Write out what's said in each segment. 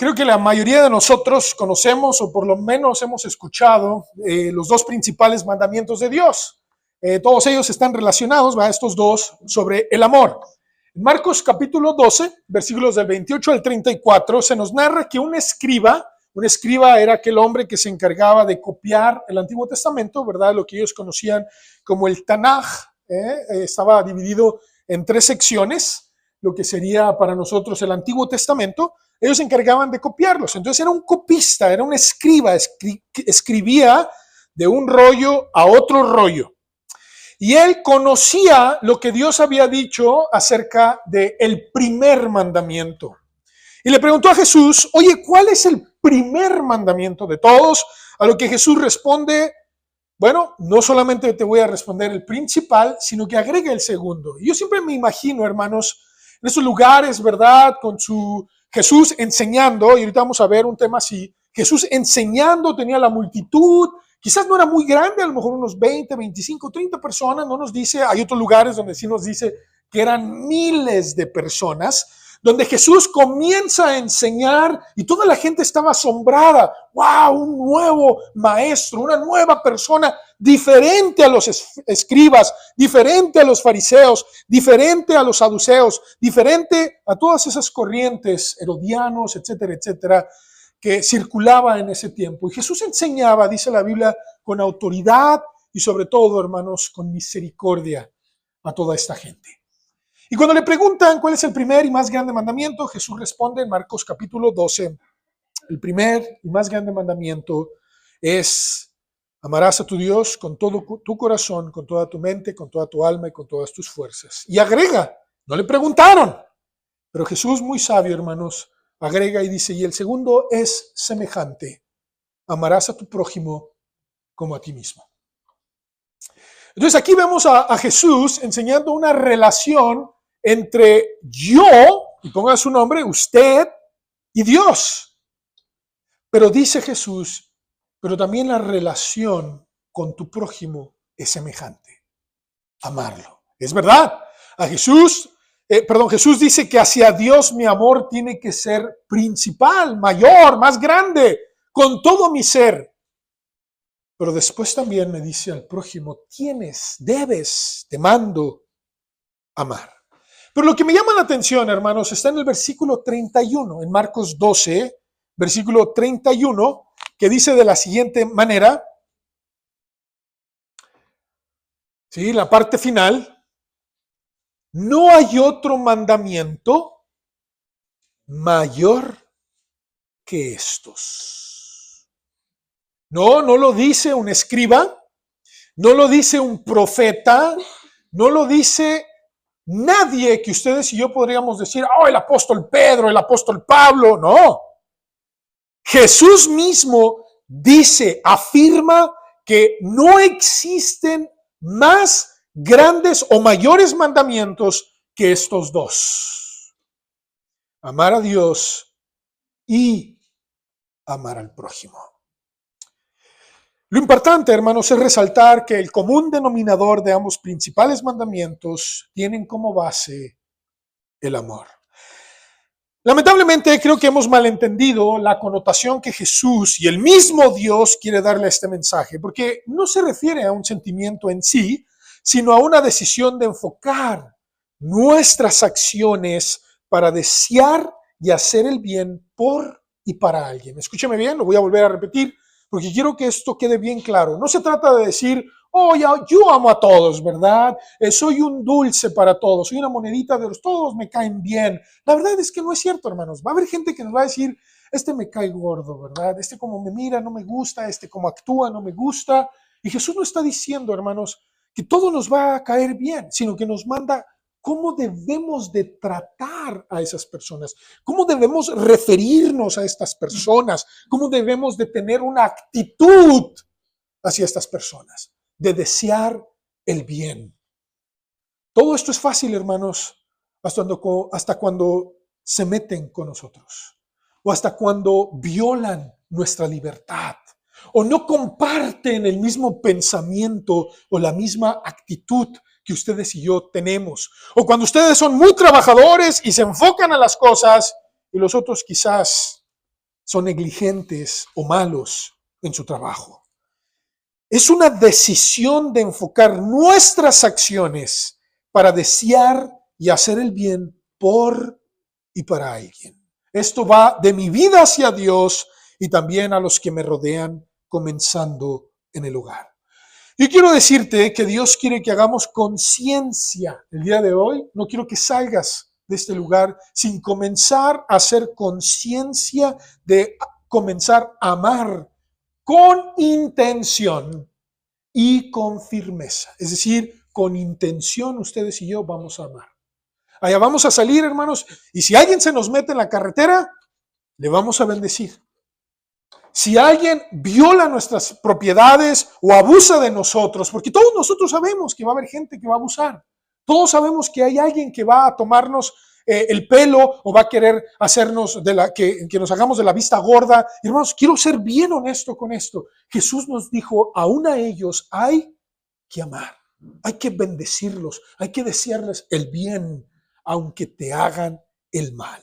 Creo que la mayoría de nosotros conocemos o por lo menos hemos escuchado los dos principales mandamientos de Dios. Todos ellos están relacionados a estos dos sobre el amor. En Marcos capítulo 12, versículos del 28 al 34, se nos narra que un escriba era aquel hombre que se encargaba de copiar el Antiguo Testamento, ¿verdad? Lo que ellos conocían como el Tanaj, estaba dividido en 3 secciones, lo que sería para nosotros el Antiguo Testamento. Ellos se encargaban de copiarlos. Entonces era un copista, era un escriba, escribía de un rollo a otro rollo. Y él conocía lo que Dios había dicho acerca del primer mandamiento. Y le preguntó a Jesús, oye, ¿cuál es el primer mandamiento de todos? A lo que Jesús responde, bueno, no solamente te voy a responder el principal, sino que agrega el segundo. Y yo siempre me imagino, hermanos, en esos lugares, ¿verdad? Con su Jesús enseñando, y ahorita vamos a ver un tema así, Jesús enseñando, tenía la multitud, quizás no era muy grande, a lo mejor unos 20, 25, 30 personas, no nos dice, hay otros lugares donde sí nos dice que eran miles de personas, donde Jesús comienza a enseñar y toda la gente estaba asombrada. ¡Wow! Un nuevo maestro, una nueva persona, diferente a los escribas, diferente a los fariseos, diferente a los saduceos, diferente a todas esas corrientes herodianos, etcétera, etcétera, que circulaba en ese tiempo. Y Jesús enseñaba, dice la Biblia, con autoridad y sobre todo, hermanos, con misericordia a toda esta gente. Y cuando le preguntan cuál es el primer y más grande mandamiento, Jesús responde en Marcos capítulo 12, el primer y más grande mandamiento es: amarás a tu Dios con todo tu corazón, con toda tu mente, con toda tu alma y con todas tus fuerzas. Y agrega, no le preguntaron, pero Jesús, muy sabio, hermanos, agrega y dice, y el segundo es semejante: amarás a tu prójimo como a ti mismo. Entonces aquí vemos a Jesús enseñando una relación entre yo, y ponga su nombre, usted y Dios. Pero dice Jesús, pero también la relación con tu prójimo es semejante: amarlo. Es verdad, Jesús dice que hacia Dios mi amor tiene que ser principal, mayor, más grande, con todo mi ser. Pero después también me dice al prójimo, debes, te mando amar. Pero lo que me llama la atención, hermanos, está en el versículo 31, en Marcos 12, versículo 31, que dice de la siguiente manera, ¿sí? La parte final: no hay otro mandamiento mayor que estos. No lo dice un escriba, no lo dice un profeta, no lo dice nadie que ustedes y yo podríamos decir, el apóstol Pedro, el apóstol Pablo. No. Jesús mismo dice, afirma que no existen más grandes o mayores mandamientos que estos dos: amar a Dios y amar al prójimo. Lo importante, hermanos, es resaltar que el común denominador de ambos principales mandamientos tienen como base el amor. Lamentablemente creo que hemos malentendido la connotación que Jesús y el mismo Dios quiere darle a este mensaje, porque no se refiere a un sentimiento en sí, sino a una decisión de enfocar nuestras acciones para desear y hacer el bien por y para alguien. Escúcheme bien, lo voy a volver a repetir, porque quiero que esto quede bien claro. No se trata de decir, yo amo a todos, ¿verdad? Soy un dulce para todos, soy una monedita de los todos me caen bien. La verdad es que no es cierto, hermanos. Va a haber gente que nos va a decir, me cae gordo, ¿verdad? Como me mira no me gusta, como actúa no me gusta. Y Jesús no está diciendo, hermanos, que todo nos va a caer bien, sino que nos manda cómo debemos de tratar a esas personas, cómo debemos referirnos a estas personas, cómo debemos de tener una actitud hacia estas personas, de desear el bien. Todo esto es fácil, hermanos, hasta cuando se meten con nosotros, o hasta cuando violan nuestra libertad, o no comparten el mismo pensamiento o la misma actitud que ustedes y yo tenemos, o cuando ustedes son muy trabajadores y se enfocan a las cosas y los otros quizás son negligentes o malos en su trabajo. Es una decisión de enfocar nuestras acciones para desear y hacer el bien por y para alguien. Esto va de mi vida hacia Dios y también a los que me rodean, comenzando en el hogar. Yo quiero decirte que Dios quiere que hagamos conciencia el día de hoy. No quiero que salgas de este lugar sin comenzar a hacer conciencia de comenzar a amar con intención y con firmeza. Es decir, con intención ustedes y yo vamos a amar. Allá vamos a salir, hermanos, y si alguien se nos mete en la carretera, le vamos a bendecir. Si alguien viola nuestras propiedades o abusa de nosotros, porque todos nosotros sabemos que va a haber gente que va a abusar. Todos sabemos que hay alguien que va a tomarnos el pelo o va a querer hacernos que nos hagamos de la vista gorda. Hermanos, quiero ser bien honesto con esto. Jesús nos dijo, aún a ellos hay que amar, hay que bendecirlos, hay que desearles el bien, aunque te hagan el mal.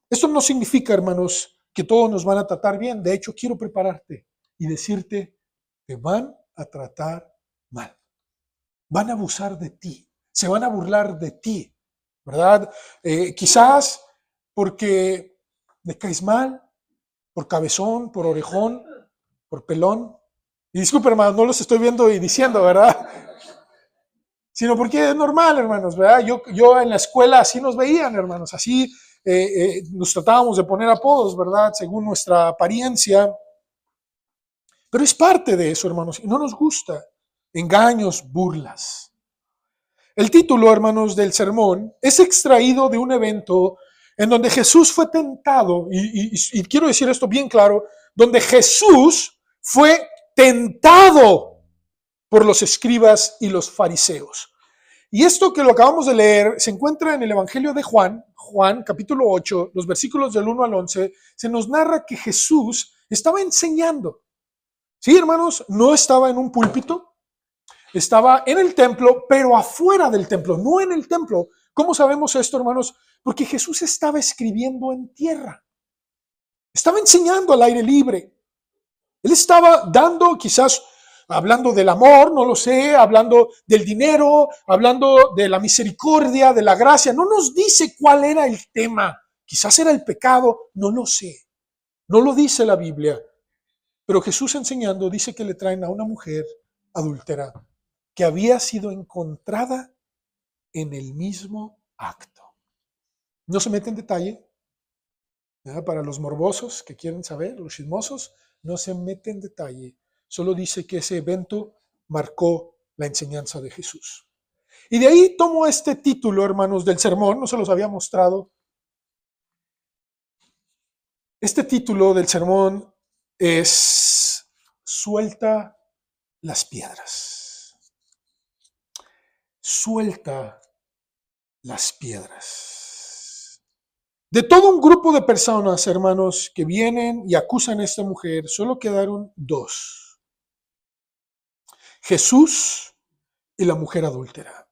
Esto no significa, hermanos, que todos nos van a tratar bien. De hecho, quiero prepararte y decirte, te van a tratar mal. Van a abusar de ti, se van a burlar de ti, ¿verdad? Quizás porque le caes mal, por cabezón, por orejón, por pelón. Y disculpen, hermanos, no los estoy viendo y diciendo, ¿verdad? Sino porque es normal, hermanos, ¿verdad? Yo en la escuela así nos veían, hermanos, así nos tratábamos de poner apodos, ¿verdad? Según nuestra apariencia. Pero es parte de eso, hermanos, y no nos gusta. Engaños, burlas. El título, hermanos, del sermón es extraído de un evento en donde Jesús fue tentado, y quiero decir esto bien claro, donde Jesús fue tentado por los escribas y los fariseos. Y esto que lo acabamos de leer se encuentra en el Evangelio de Juan, capítulo 8, los versículos del 1 al 11, se nos narra que Jesús estaba enseñando. Sí, hermanos, no estaba en un púlpito, estaba en el templo, pero afuera del templo, no en el templo. ¿Cómo sabemos esto, hermanos? Porque Jesús estaba escribiendo en tierra. Estaba enseñando al aire libre. Él estaba dando, quizás hablando del amor, no lo sé, hablando del dinero, hablando de la misericordia, de la gracia. No nos dice cuál era el tema. Quizás era el pecado, no lo sé. No lo dice la Biblia. Pero Jesús enseñando dice que le traen a una mujer adúltera que había sido encontrada en el mismo acto. No se mete en detalle, ¿verdad? Para los morbosos que quieren saber, los chismosos, no se mete en detalle. Solo dice que ese evento marcó la enseñanza de Jesús. Y de ahí tomo este título, hermanos, del sermón, no se los había mostrado. Este título del sermón es Suelta las piedras. Suelta las piedras. De todo un grupo de personas, hermanos, que vienen y acusan a esta mujer, solo quedaron dos: Jesús y la mujer adúltera.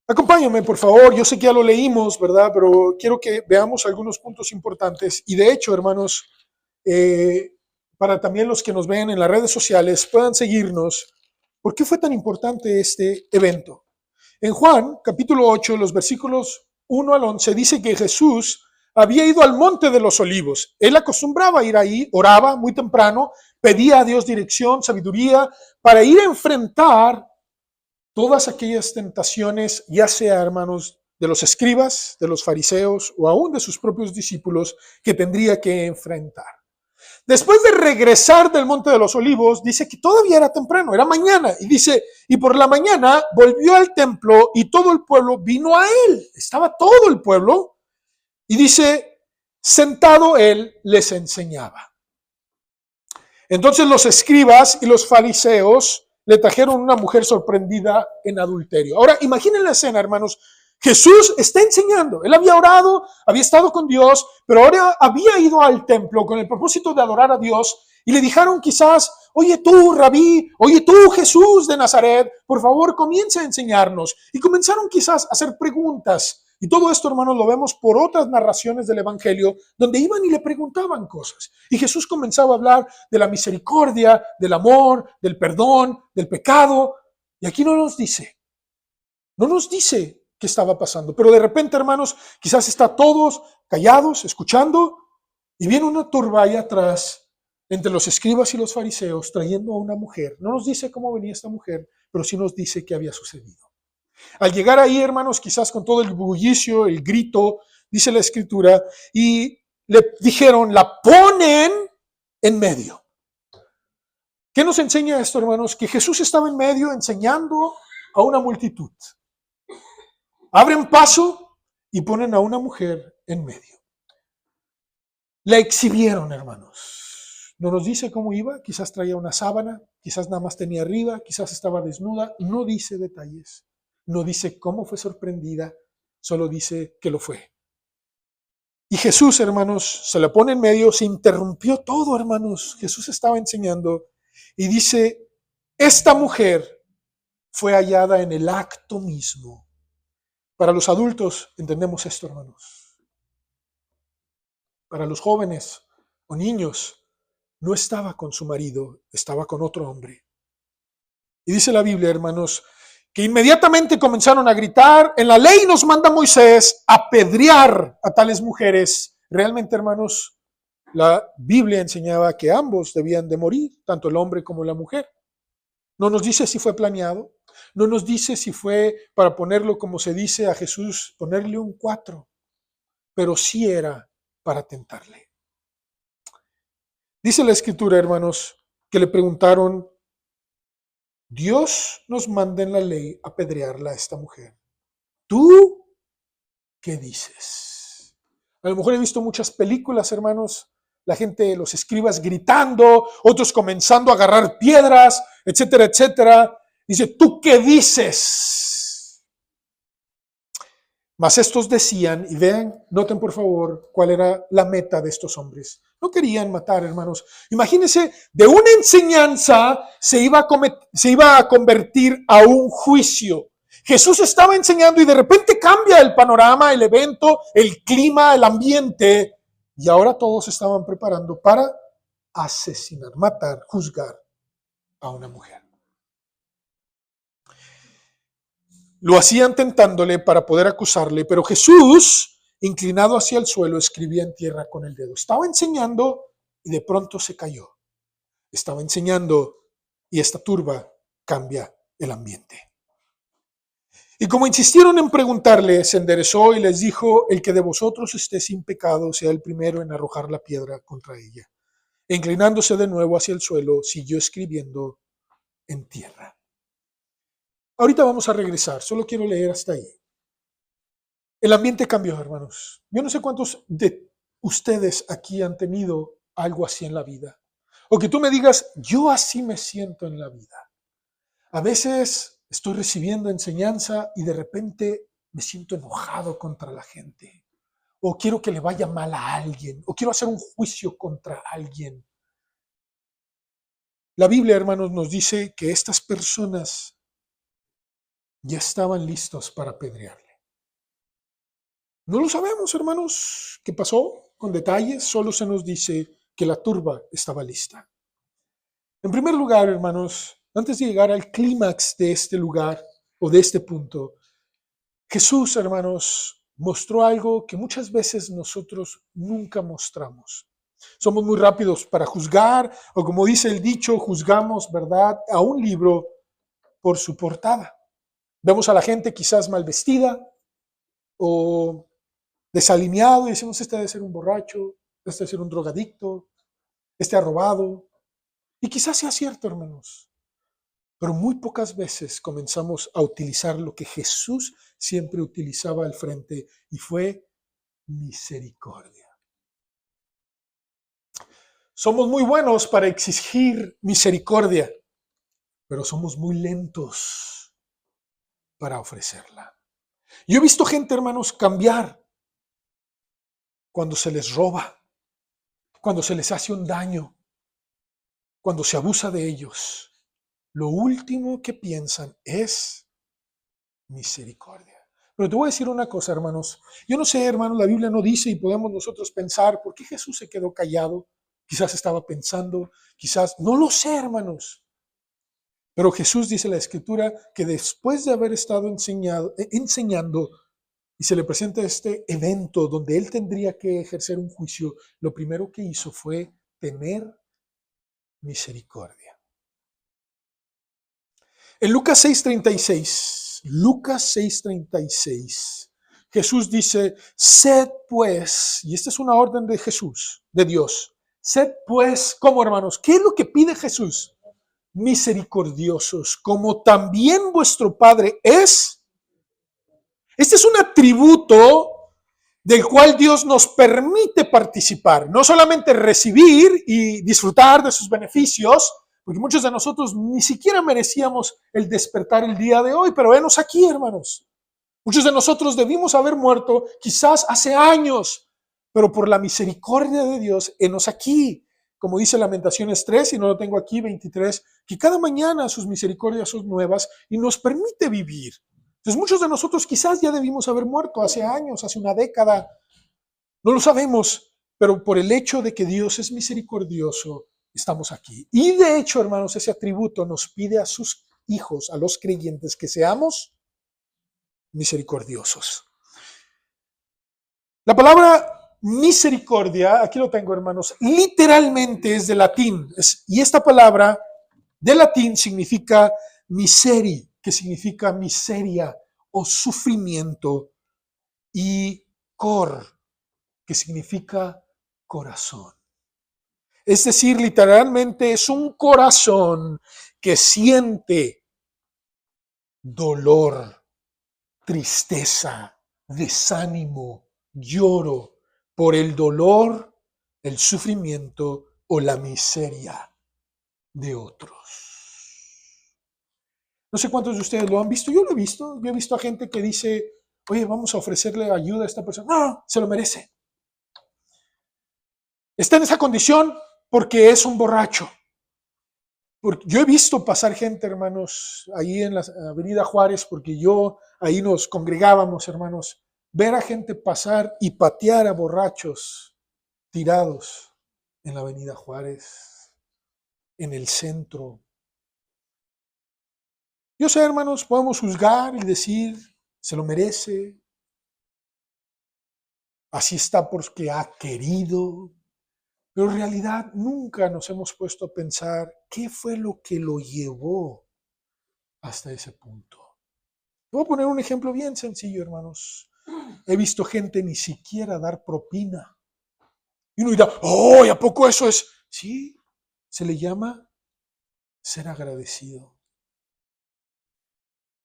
Acompáñame, por favor. Yo sé que ya lo leímos, ¿verdad? Pero quiero que veamos algunos puntos importantes. Y de hecho, hermanos, para también los que nos ven en las redes sociales, puedan seguirnos. ¿Por qué fue tan importante este evento? En Juan, capítulo 8, los versículos 1 al 11, dice que Jesús había ido al monte de los olivos. Él acostumbraba a ir ahí, oraba muy temprano, pedía a Dios dirección, sabiduría, para ir a enfrentar todas aquellas tentaciones, ya sea, hermanos, de los escribas, de los fariseos o aún de sus propios discípulos, que tendría que enfrentar. Después de regresar del Monte de los Olivos, dice que todavía era temprano, era mañana, y dice, y por la mañana volvió al templo y todo el pueblo vino a él. Estaba todo el pueblo, y dice, sentado él les enseñaba. Entonces los escribas y los fariseos le trajeron una mujer sorprendida en adulterio. Ahora, imaginen la escena, hermanos. Jesús está enseñando. Él había orado, había estado con Dios, pero ahora había ido al templo con el propósito de adorar a Dios y le dijeron quizás, oye tú, Rabí, oye tú, Jesús de Nazaret, por favor, comienza a enseñarnos. Y comenzaron quizás a hacer preguntas Y todo esto, hermanos, lo vemos por otras narraciones del Evangelio, donde iban y le preguntaban cosas. Y Jesús comenzaba a hablar de la misericordia, del amor, del perdón, del pecado. Y aquí no nos dice qué estaba pasando. Pero de repente, hermanos, quizás está todos callados, escuchando, y viene una turba ahí atrás, entre los escribas y los fariseos, trayendo a una mujer. No nos dice cómo venía esta mujer, pero sí nos dice qué había sucedido. Al llegar ahí, hermanos, quizás con todo el bullicio, el grito, dice la escritura, y le dijeron, la ponen en medio. ¿Qué nos enseña esto, hermanos? Que Jesús estaba en medio enseñando a una multitud. Abren paso y ponen a una mujer en medio. La exhibieron, hermanos. No nos dice cómo iba, quizás traía una sábana, quizás nada más tenía arriba, quizás estaba desnuda, no dice detalles. No dice cómo fue sorprendida, solo dice que lo fue. Y Jesús, hermanos, se la pone en medio, se interrumpió todo, hermanos. Jesús estaba enseñando y dice, esta mujer fue hallada en el acto mismo. Para los adultos entendemos esto, hermanos. Para los jóvenes o niños, no estaba con su marido, estaba con otro hombre. Y dice la Biblia, hermanos, que inmediatamente comenzaron a gritar, en la ley nos manda Moisés apedrear a tales mujeres. Realmente, hermanos, la Biblia enseñaba que ambos debían de morir, tanto el hombre como la mujer. No nos dice si fue planeado, no nos dice si fue para ponerlo, como se dice a Jesús, ponerle un 4, pero sí era para tentarle. Dice la Escritura, hermanos, que le preguntaron, Dios nos manda en la ley apedrearla a esta mujer. ¿Tú qué dices? A lo mejor he visto muchas películas, hermanos, la gente, los escribas gritando, otros comenzando a agarrar piedras, etcétera, etcétera. Dice, ¿tú qué dices? Mas estos decían, y vean, noten por favor cuál era la meta de estos hombres. No querían matar, hermanos. Imagínense, de una enseñanza se iba a convertir a un juicio. Jesús estaba enseñando y de repente cambia el panorama, el evento, el clima, el ambiente. Y ahora todos estaban preparando para asesinar, matar, juzgar a una mujer. Lo hacían tentándole para poder acusarle, pero Jesús, inclinado hacia el suelo, escribía en tierra con el dedo. Estaba enseñando y de pronto se cayó. Estaba enseñando y esta turba cambia el ambiente. Y como insistieron en preguntarle, se enderezó y les dijo, el que de vosotros esté sin pecado sea el primero en arrojar la piedra contra ella. E inclinándose de nuevo hacia el suelo, siguió escribiendo en tierra. Ahorita vamos a regresar, solo quiero leer hasta ahí. El ambiente cambió, hermanos. Yo no sé cuántos de ustedes aquí han tenido algo así en la vida. O que tú me digas, yo así me siento en la vida. A veces estoy recibiendo enseñanza y de repente me siento enojado contra la gente. O quiero que le vaya mal a alguien. O quiero hacer un juicio contra alguien. La Biblia, hermanos, nos dice que estas personas ya estaban listos para apedrearle. No lo sabemos, hermanos, qué pasó con detalles, solo se nos dice que la turba estaba lista. En primer lugar, hermanos, antes de llegar al clímax de este lugar o de este punto, Jesús, hermanos, mostró algo que muchas veces nosotros nunca mostramos. Somos muy rápidos para juzgar, o como dice el dicho, juzgamos, ¿verdad?, a un libro por su portada. Vemos a la gente quizás mal vestida o desalineado y decimos, este debe ser un borracho, este debe ser un drogadicto, este ha robado. Y quizás sea cierto, hermanos, pero muy pocas veces comenzamos a utilizar lo que Jesús siempre utilizaba al frente y fue misericordia. Somos muy buenos para exigir misericordia, pero somos muy lentos para ofrecerla. Yo he visto gente, hermanos, cambiar cuando se les roba, cuando se les hace un daño, cuando se abusa de ellos. Lo último que piensan es misericordia. Pero te voy a decir una cosa, hermanos. Yo no sé, hermanos, la Biblia no dice y podemos nosotros pensar, ¿por qué Jesús se quedó callado? Quizás estaba pensando, quizás, no lo sé, hermanos. Pero Jesús dice en la Escritura que después de haber estado enseñando y se le presenta este evento donde él tendría que ejercer un juicio, lo primero que hizo fue tener misericordia. En Lucas 6:36, Jesús dice, sed pues, y esta es una orden de Jesús, de Dios, sed pues, ¿cómo, hermanos? ¿Qué es lo que pide Jesús? Misericordiosos, como también vuestro Padre es. Este es un atributo del cual Dios nos permite participar, no solamente recibir y disfrutar de sus beneficios, porque muchos de nosotros ni siquiera merecíamos el despertar el día de hoy, pero venos aquí, hermanos. Muchos de nosotros debimos haber muerto quizás hace años, pero por la misericordia de Dios, enos aquí. Como dice Lamentaciones 3, y no lo tengo aquí, 23, que cada mañana sus misericordias son nuevas y nos permite vivir. Entonces muchos de nosotros quizás ya debimos haber muerto hace años, hace una década, no lo sabemos, pero por el hecho de que Dios es misericordioso, estamos aquí. Y de hecho, hermanos, ese atributo nos pide a sus hijos, a los creyentes, que seamos misericordiosos. La palabra misericordia, aquí lo tengo, hermanos, literalmente es de latín. Y esta palabra de latín significa miseri, que significa miseria o sufrimiento, y cor, que significa corazón. Es decir, literalmente es un corazón que siente dolor, tristeza, desánimo, lloro por el dolor, el sufrimiento o la miseria de otros. No sé cuántos de ustedes lo han visto, yo lo he visto. Yo he visto a gente que dice, oye, vamos a ofrecerle ayuda a esta persona. No, se lo merece. Está en esa condición porque es un borracho. Porque yo he visto pasar gente, hermanos, ahí en la Avenida Juárez, porque yo ahí nos congregábamos, hermanos, ver a gente pasar y patear a borrachos tirados en la Avenida Juárez, en el centro. Yo sé, hermanos, podemos juzgar y decir, se lo merece, así está porque ha querido, pero en realidad nunca nos hemos puesto a pensar qué fue lo que lo llevó hasta ese punto. Voy a poner un ejemplo bien sencillo, hermanos. He visto gente ni siquiera dar propina. Y uno dirá, oh, ¿y a poco eso es? Sí, se le llama ser agradecido.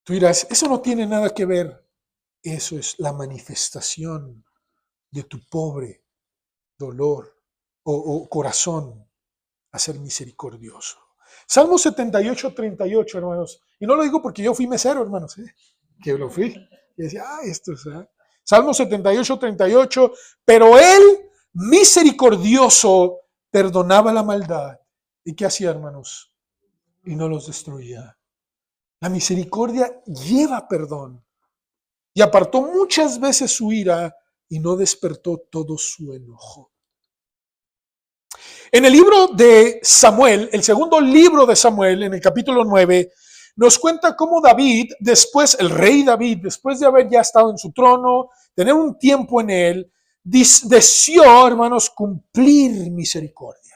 Tú dirás, eso no tiene nada que ver. Eso es la manifestación de tu pobre dolor o corazón a ser misericordioso. Salmo 78:38, hermanos. Y no lo digo porque yo fui mesero, hermanos, que lo fui. Y decía, esto es... Salmo 78:38, pero él, misericordioso, perdonaba la maldad. ¿Y qué hacía, hermanos? Y no los destruía. La misericordia lleva perdón. Y apartó muchas veces su ira y no despertó todo su enojo. En el libro de Samuel, el segundo libro de Samuel, en el capítulo 9, nos cuenta cómo David, después, el rey David, después de haber ya estado en su trono, tener un tiempo en él, deseó, hermanos, cumplir misericordia.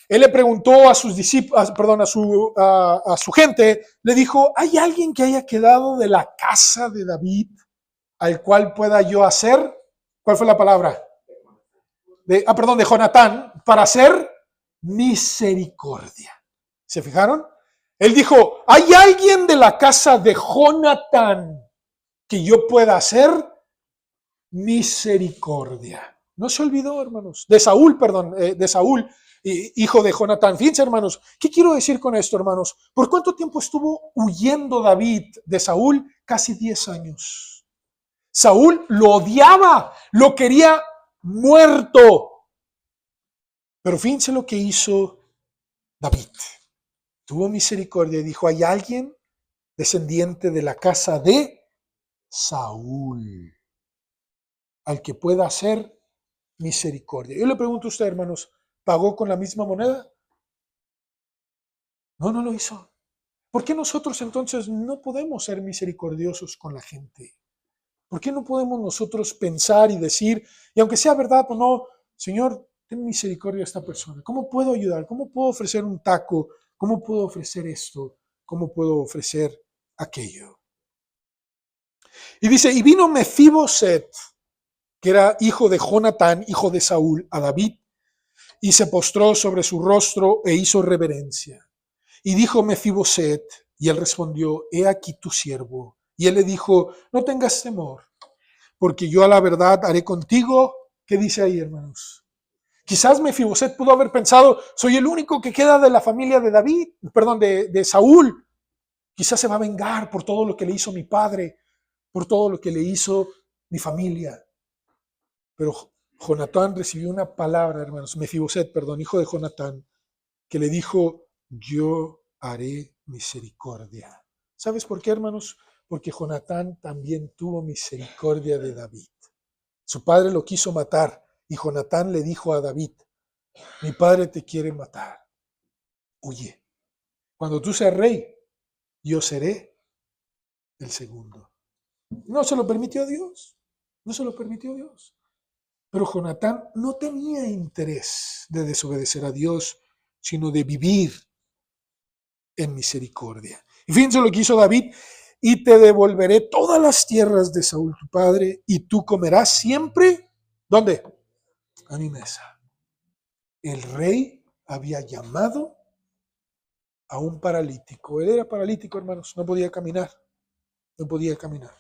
Él le preguntó a sus discípulos, perdón, a su gente, le dijo, ¿hay alguien que haya quedado de la casa de David al cual pueda yo hacer? ¿Cuál fue la palabra? De Jonatán, para hacer misericordia. ¿Se fijaron? Él dijo, ¿hay alguien de la casa de Jonatán que yo pueda hacer misericordia? No se olvidó, hermanos, de Saúl, hijo de Jonatán. Fíjense, hermanos, ¿qué quiero decir con esto, hermanos? ¿Por cuánto tiempo estuvo huyendo David de Saúl? Casi 10 años. Saúl lo odiaba, lo quería muerto. Pero fíjense lo que hizo David. Tuvo misericordia y dijo, ¿hay alguien descendiente de la casa de Saúl, al que pueda hacer misericordia. Yo le pregunto a usted, hermanos, ¿pagó con la misma moneda? No, no lo hizo. ¿Por qué nosotros entonces no podemos ser misericordiosos con la gente? ¿Por qué no podemos nosotros pensar y decir, y aunque sea verdad o no, Señor, ten misericordia a esta persona? ¿Cómo puedo ayudar? ¿Cómo puedo ofrecer un taco? ¿Cómo puedo ofrecer esto? ¿Cómo puedo ofrecer aquello? Y dice, y vino Mefiboset, que era hijo de Jonatán, hijo de Saúl, a David, y se postró sobre su rostro e hizo reverencia. Y dijo Mefiboset, y él respondió, he aquí tu siervo. Y él le dijo, no tengas temor, porque yo a la verdad haré contigo. ¿Qué dice ahí, hermanos? Quizás Mefiboset pudo haber pensado, soy el único que queda de la familia de David, perdón, de Saúl. Quizás se va a vengar por todo lo que le hizo mi padre, por todo lo que le hizo mi familia. Pero Jonatán recibió una palabra, hermanos, Mefiboset, perdón, hijo de Jonatán, que le dijo, yo haré misericordia. ¿Sabes por qué, hermanos? Porque Jonatán también tuvo misericordia de David. Su padre lo quiso matar y Jonatán le dijo a David, mi padre te quiere matar, huye. Cuando tú seas rey, yo seré el segundo. No se lo permitió Dios, no se lo permitió Dios. Pero Jonatán no tenía interés de desobedecer a Dios, sino de vivir en misericordia. Y fíjense lo que hizo David, y te devolveré todas las tierras de Saúl tu padre, y tú comerás siempre, ¿dónde? A mi mesa. El rey había llamado a un paralítico. Él era paralítico, hermanos, no podía caminar, no podía caminar.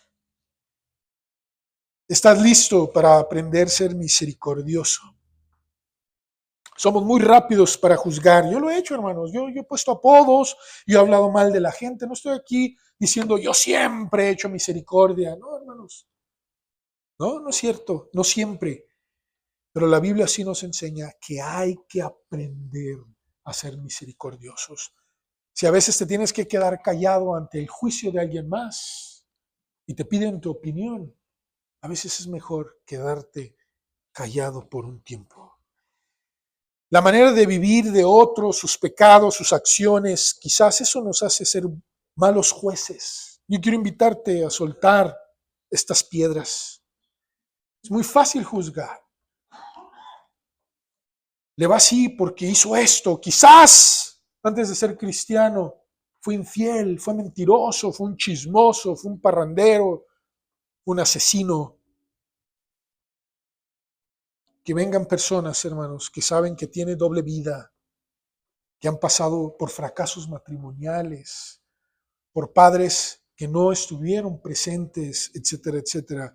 ¿Estás listo para aprender a ser misericordioso? Somos muy rápidos para juzgar. Yo lo he hecho, hermanos. Yo he puesto apodos, yo he hablado mal de la gente. No estoy aquí diciendo yo siempre he hecho misericordia. No, hermanos. No, no es cierto. No siempre. Pero la Biblia sí nos enseña que hay que aprender a ser misericordiosos. Si a veces te tienes que quedar callado ante el juicio de alguien más y te piden tu opinión, a veces es mejor quedarte callado por un tiempo. La manera de vivir de otros, sus pecados, sus acciones, quizás eso nos hace ser malos jueces. Yo quiero invitarte a soltar estas piedras. Es muy fácil juzgar. Le va así porque hizo esto. Quizás antes de ser cristiano fue infiel, fue mentiroso, fue un chismoso, fue un parrandero, un asesino. Que vengan personas, hermanos, que saben que tiene doble vida, que han pasado por fracasos matrimoniales, por padres que no estuvieron presentes, etcétera, etcétera.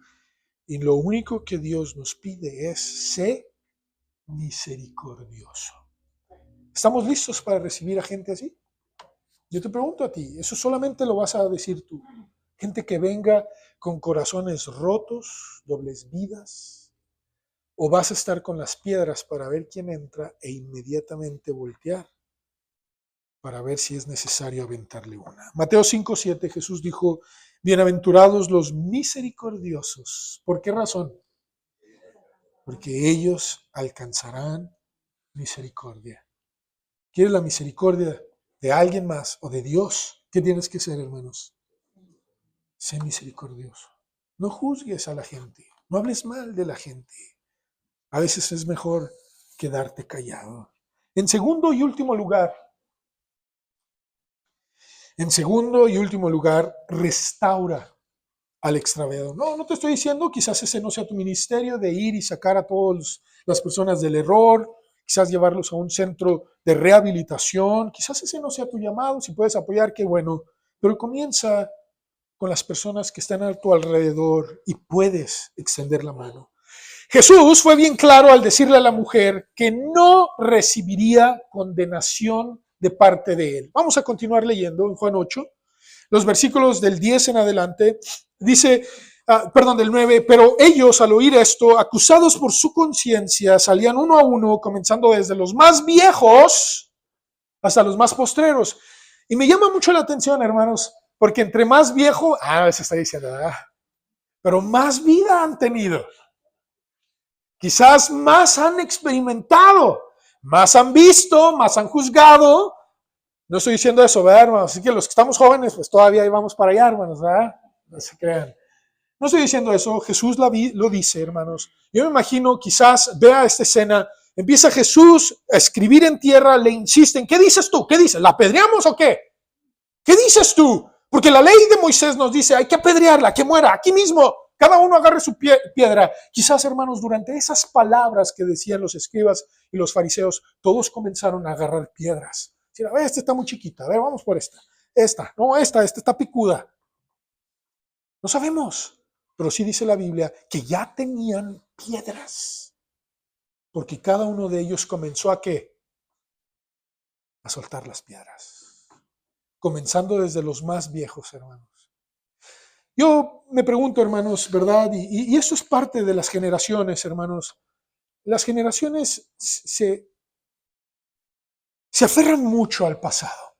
Y lo único que Dios nos pide es ser misericordioso. ¿Estamos listos para recibir a gente así? Yo te pregunto a ti, eso solamente lo vas a decir tú. Gente que venga con corazones rotos, dobles vidas, o vas a estar con las piedras para ver quién entra e inmediatamente voltear para ver si es necesario aventarle una. Mateo 5:7, Jesús dijo, bienaventurados los misericordiosos. ¿Por qué razón? Porque ellos alcanzarán misericordia. ¿Quieres la misericordia de alguien más o de Dios? ¿Qué tienes que hacer, hermanos? Sé misericordioso. No juzgues a la gente, no hables mal de la gente. A veces es mejor quedarte callado. En segundo y último lugar, restaura al extraviado. No, no te estoy diciendo, quizás ese no sea tu ministerio de ir y sacar a todas las personas del error, quizás llevarlos a un centro de rehabilitación, quizás ese no sea tu llamado, si puedes apoyar, qué bueno, pero comienza con las personas que están a tu alrededor y puedes extender la mano. Jesús fue bien claro al decirle a la mujer que no recibiría condenación de parte de él. Vamos a continuar leyendo en Juan 8, los versículos del 10 en adelante. Dice, del 9, pero ellos al oír esto, acusados por su conciencia, salían uno a uno, comenzando desde los más viejos hasta los más postreros. Y me llama mucho la atención, hermanos, porque entre más viejo, se está diciendo, pero más vida han tenido. Quizás más han experimentado, más han visto, más han juzgado. No estoy diciendo eso, ¿verdad, hermanos? Así que los que estamos jóvenes, pues todavía íbamos para allá, hermanos, ¿verdad? No se crean. No estoy diciendo eso, Jesús lo dice, hermanos. Yo me imagino, quizás vea esta escena, empieza Jesús a escribir en tierra, le insisten, ¿qué dices tú? ¿Qué dices? ¿La apedreamos o qué? ¿Qué dices tú? Porque la ley de Moisés nos dice, hay que apedrearla, que muera, aquí mismo. Cada uno agarre su piedra. Quizás, hermanos, durante esas palabras que decían los escribas y los fariseos, todos comenzaron a agarrar piedras. A ver, esta está muy chiquita, a ver, vamos por esta. Esta está picuda. No sabemos, pero sí dice la Biblia que ya tenían piedras, porque cada uno de ellos comenzó ¿a qué? A soltar las piedras, comenzando desde los más viejos, hermanos. Yo me pregunto, hermanos, ¿verdad? Y esto es parte de las generaciones, hermanos. Las generaciones se aferran mucho al pasado.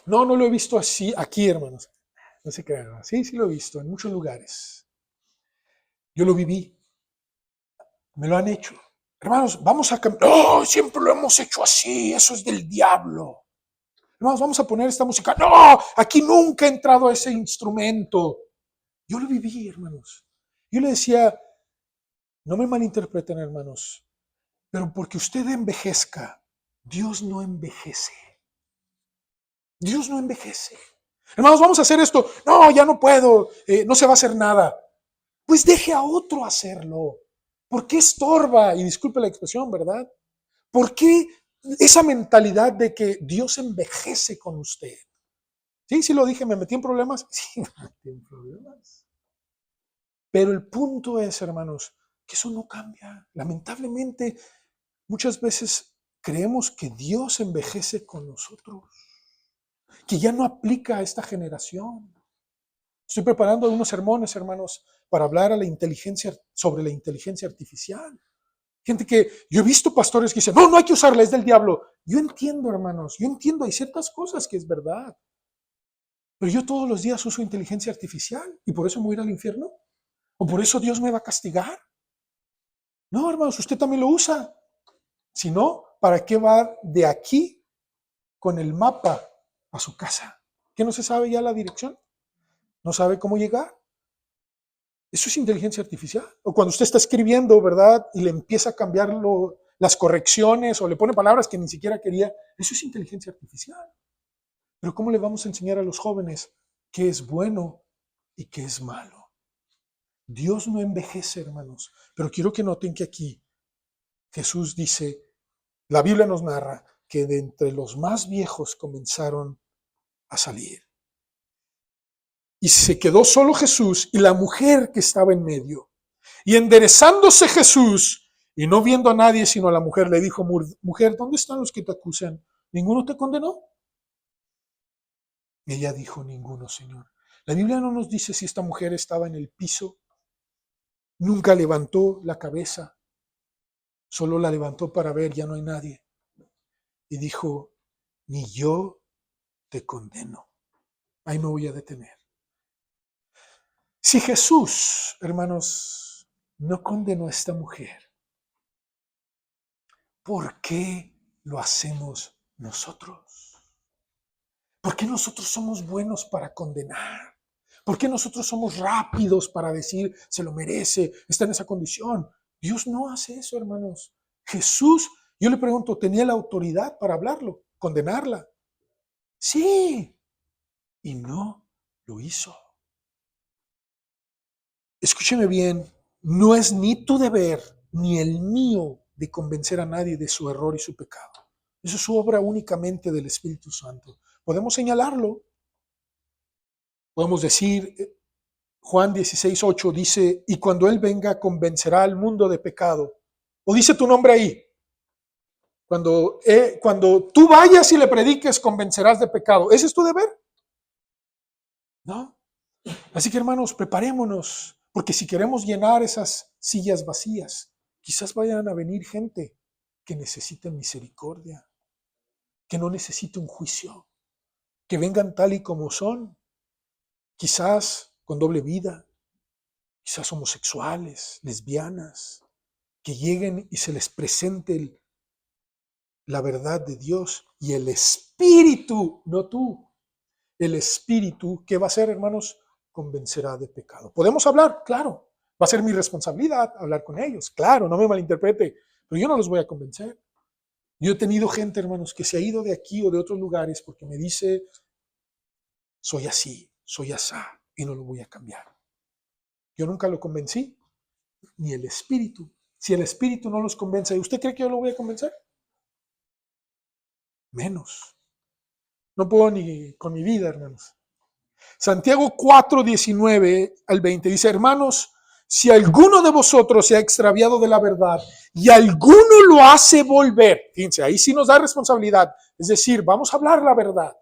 No lo he visto así aquí, hermanos. No se crean. Sí lo he visto en muchos lugares. Yo lo viví. Me lo han hecho. Hermanos, vamos a cambiar. No, siempre lo hemos hecho así. Eso es del diablo. Hermanos, vamos a poner esta música. No, aquí nunca ha entrado ese instrumento. Yo lo viví, hermanos. Yo le decía, no me malinterpreten, hermanos, pero porque usted envejezca, Dios no envejece. Dios no envejece. Hermanos, vamos a hacer esto. No, ya no puedo. No se va a hacer nada. Pues deje a otro hacerlo. ¿Por qué estorba? Y disculpe la expresión, ¿verdad? ¿Por qué esa mentalidad de que Dios envejece con usted? Sí lo dije, ¿me metí en problemas? Sí, me metí en problemas. Pero el punto es, hermanos, que eso no cambia. Lamentablemente, muchas veces creemos que Dios envejece con nosotros, que ya no aplica a esta generación. Estoy preparando unos sermones, hermanos, para hablar sobre la inteligencia artificial. Gente que yo he visto pastores que dicen, no hay que usarla, es del diablo. Yo entiendo, hermanos, hay ciertas cosas que es verdad. Pero yo todos los días uso inteligencia artificial y por eso me voy a ir al infierno. ¿O por eso Dios me va a castigar? No, hermanos, usted también lo usa. Si no, ¿para qué va de aquí con el mapa a su casa? ¿Que no se sabe ya la dirección? ¿No sabe cómo llegar? Eso es inteligencia artificial. O cuando usted está escribiendo, ¿verdad? Y le empieza a cambiar las correcciones o le pone palabras que ni siquiera quería. Eso es inteligencia artificial. Pero ¿cómo le vamos a enseñar a los jóvenes qué es bueno y qué es malo? Dios no envejece, hermanos. Pero quiero que noten que aquí Jesús dice, la Biblia nos narra que de entre los más viejos comenzaron a salir. Y se quedó solo Jesús y la mujer que estaba en medio. Y enderezándose Jesús y no viendo a nadie sino a la mujer, le dijo, mujer, ¿dónde están los que te acusan? ¿Ninguno te condenó? Y ella dijo, ninguno, Señor. La Biblia no nos dice si esta mujer estaba en el piso. Nunca levantó la cabeza. Solo la levantó para ver, ya no hay nadie. Y dijo, ni yo te condeno. Ahí me voy a detener. Si Jesús, hermanos, no condenó a esta mujer, ¿por qué lo hacemos nosotros? ¿Por qué nosotros somos buenos para condenar? ¿Por qué nosotros somos rápidos para decir, se lo merece, está en esa condición? Dios no hace eso, hermanos. Jesús, yo le pregunto, ¿tenía la autoridad para hablarlo, condenarla? Sí, y no lo hizo. Escúcheme bien, no es ni tu deber ni el mío de convencer a nadie de su error y su pecado. Eso es obra únicamente del Espíritu Santo. Podemos señalarlo. Podemos decir, Juan 16:8 dice, y cuando Él venga convencerá al mundo de pecado. O dice tu nombre ahí. Cuando tú vayas y le prediques, convencerás de pecado. ¿Ese es tu deber? No. Así que, hermanos, preparémonos, porque si queremos llenar esas sillas vacías, quizás vayan a venir gente que necesite misericordia, que no necesite un juicio, que vengan tal y como son, quizás con doble vida, quizás homosexuales, lesbianas, que lleguen y se les presente la verdad de Dios y el Espíritu, no tú, el Espíritu, ¿qué va a hacer, hermanos? Convencerá de pecado. ¿Podemos hablar? Claro. Va a ser mi responsabilidad hablar con ellos. Claro, no me malinterprete, pero yo no los voy a convencer. Yo he tenido gente, hermanos, que se ha ido de aquí o de otros lugares porque me dice, soy así, soy asá, y no lo voy a cambiar. Yo nunca lo convencí, ni el Espíritu. Si el Espíritu no los convence, ¿usted cree que yo lo voy a convencer? Menos. No puedo ni con mi vida, hermanos. Santiago 4, 19 al 20 dice, hermanos, si alguno de vosotros se ha extraviado de la verdad y alguno lo hace volver, fíjense, ahí sí nos da responsabilidad, es decir, vamos a hablar la verdad.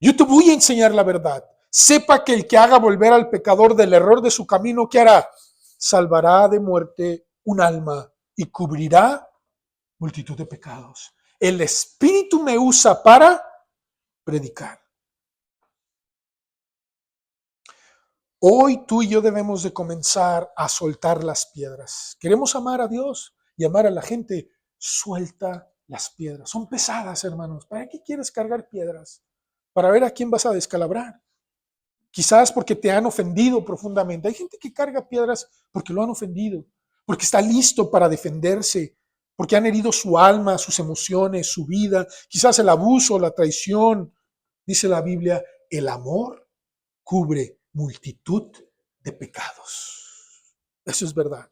Yo te voy a enseñar la verdad. Sepa que el que haga volver al pecador del error de su camino, ¿qué hará? Salvará de muerte un alma y cubrirá multitud de pecados. El Espíritu me usa para predicar. Hoy tú y yo debemos de comenzar a soltar las piedras. Queremos amar a Dios y amar a la gente. Suelta las piedras. Son pesadas, hermanos. ¿Para qué quieres cargar piedras? Para ver a quién vas a descalabrar. Quizás porque te han ofendido profundamente. Hay gente que carga piedras porque lo han ofendido, porque está listo para defenderse, porque han herido su alma, sus emociones, su vida, quizás el abuso, la traición. Dice la Biblia, el amor cubre multitud de pecados. Eso es verdad.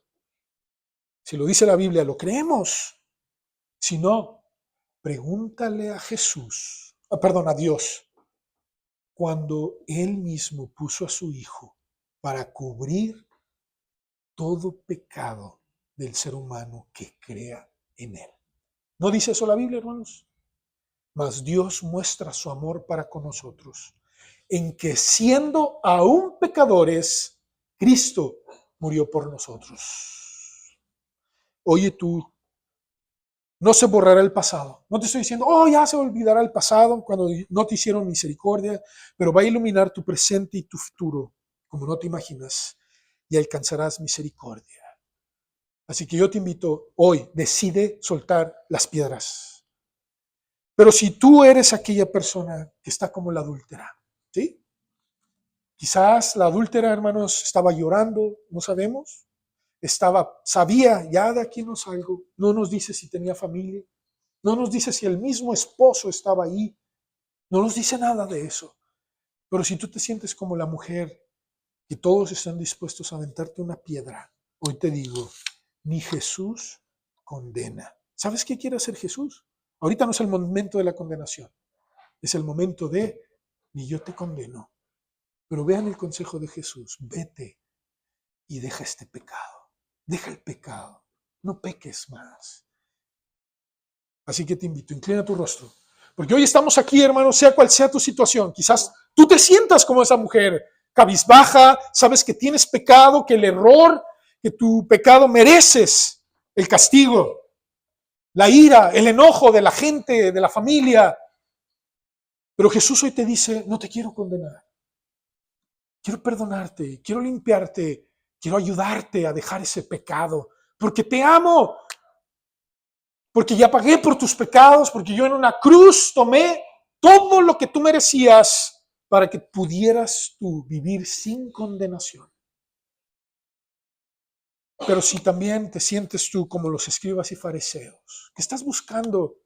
Si lo dice la Biblia, lo creemos. Si no, pregúntale a Jesús, perdón, a Dios, cuando Él mismo puso a su Hijo para cubrir todo pecado del ser humano que crea en Él. ¿No dice eso la Biblia, hermanos? Mas Dios muestra su amor para con nosotros, en que siendo aún pecadores, Cristo murió por nosotros. Oye tú, no se borrará el pasado. No te estoy diciendo, oh, ya se olvidará el pasado cuando no te hicieron misericordia, pero va a iluminar tu presente y tu futuro, como no te imaginas, y alcanzarás misericordia. Así que yo te invito hoy, decide soltar las piedras. Pero si tú eres aquella persona que está como la adúltera, ¿sí? Quizás la adúltera, hermanos, estaba llorando, no sabemos. Sabía, ya de aquí no salgo. No nos dice si tenía familia. No nos dice si el mismo esposo estaba ahí. No nos dice nada de eso. Pero si tú te sientes como la mujer que todos están dispuestos a aventarte una piedra, hoy te digo, ni Jesús condena. ¿Sabes qué quiere hacer Jesús? Ahorita no es el momento de la condenación. Es el momento de, ni yo te condeno. Pero vean el consejo de Jesús. Vete y deja este pecado. Deja el pecado. No peques más. Así que te invito, inclina tu rostro. Porque hoy estamos aquí, hermano, sea cual sea tu situación. Quizás tú te sientas como esa mujer, cabizbaja, sabes que tienes pecado, que el error, que tu pecado mereces el castigo, la ira, el enojo de la gente, de la familia. Pero Jesús hoy te dice, no te quiero condenar. Quiero perdonarte, quiero limpiarte, quiero ayudarte a dejar ese pecado, porque te amo. Porque ya pagué por tus pecados, porque yo en una cruz tomé todo lo que tú merecías para que pudieras tú vivir sin condenación. Pero si también te sientes tú como los escribas y fariseos, que estás buscando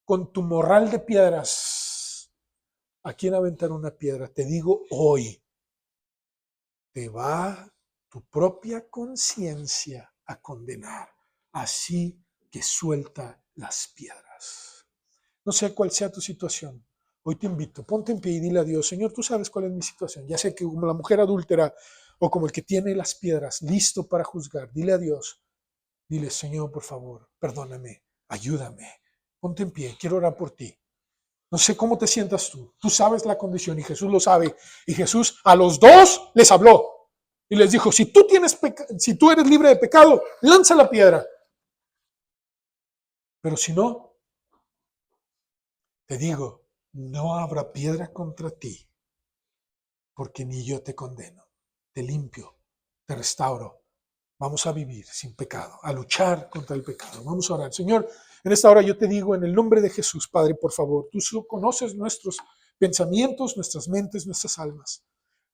con tu morral de piedras a quién aventar una piedra, te digo hoy, te va tu propia conciencia a condenar. Así que suelta las piedras. No sé cuál sea tu situación. Hoy te invito, ponte en pie y dile a Dios, Señor, tú sabes cuál es mi situación. Ya sé que como la mujer adúltera o como el que tiene las piedras listo para juzgar, dile a Dios, dile, Señor, por favor, perdóname, ayúdame. Ponte en pie, quiero orar por ti. No sé cómo te sientas tú. Tú sabes la condición y Jesús lo sabe. Y Jesús a los dos les habló y les dijo, si tú eres libre de pecado, lanza la piedra. Pero si no, te digo, no habrá piedra contra ti, porque ni yo te condeno. Te limpio, te restauro. Vamos a vivir sin pecado, a luchar contra el pecado. Vamos a orar. Señor, en esta hora yo te digo en el nombre de Jesús, Padre, por favor, tú conoces nuestros pensamientos, nuestras mentes, nuestras almas.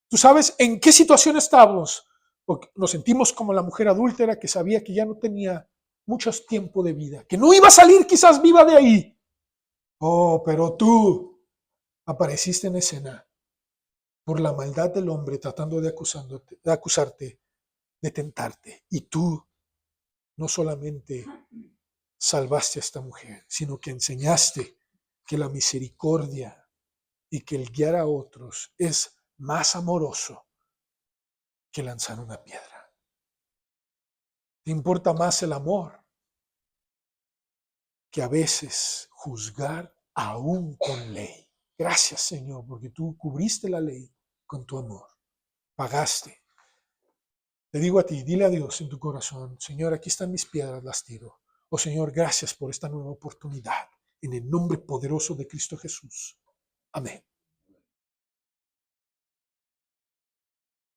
Tú sabes en qué situación estamos, porque nos sentimos como la mujer adúltera que sabía que ya no tenía mucho tiempo de vida, que no iba a salir quizás viva de ahí. Oh, pero tú apareciste en escena por la maldad del hombre tratando de acusarte, de tentarte. Y tú no solamente salvaste a esta mujer, sino que enseñaste que la misericordia y que el guiar a otros es más amoroso que lanzar una piedra. Te importa más el amor que a veces juzgar aún con ley. Gracias, Señor, porque tú cubriste la ley con tu amor. Pagaste. Te digo a ti, dile a Dios en tu corazón, Señor, aquí están mis piedras, las tiro. Oh Señor, gracias por esta nueva oportunidad. En el nombre poderoso de Cristo Jesús. Amén.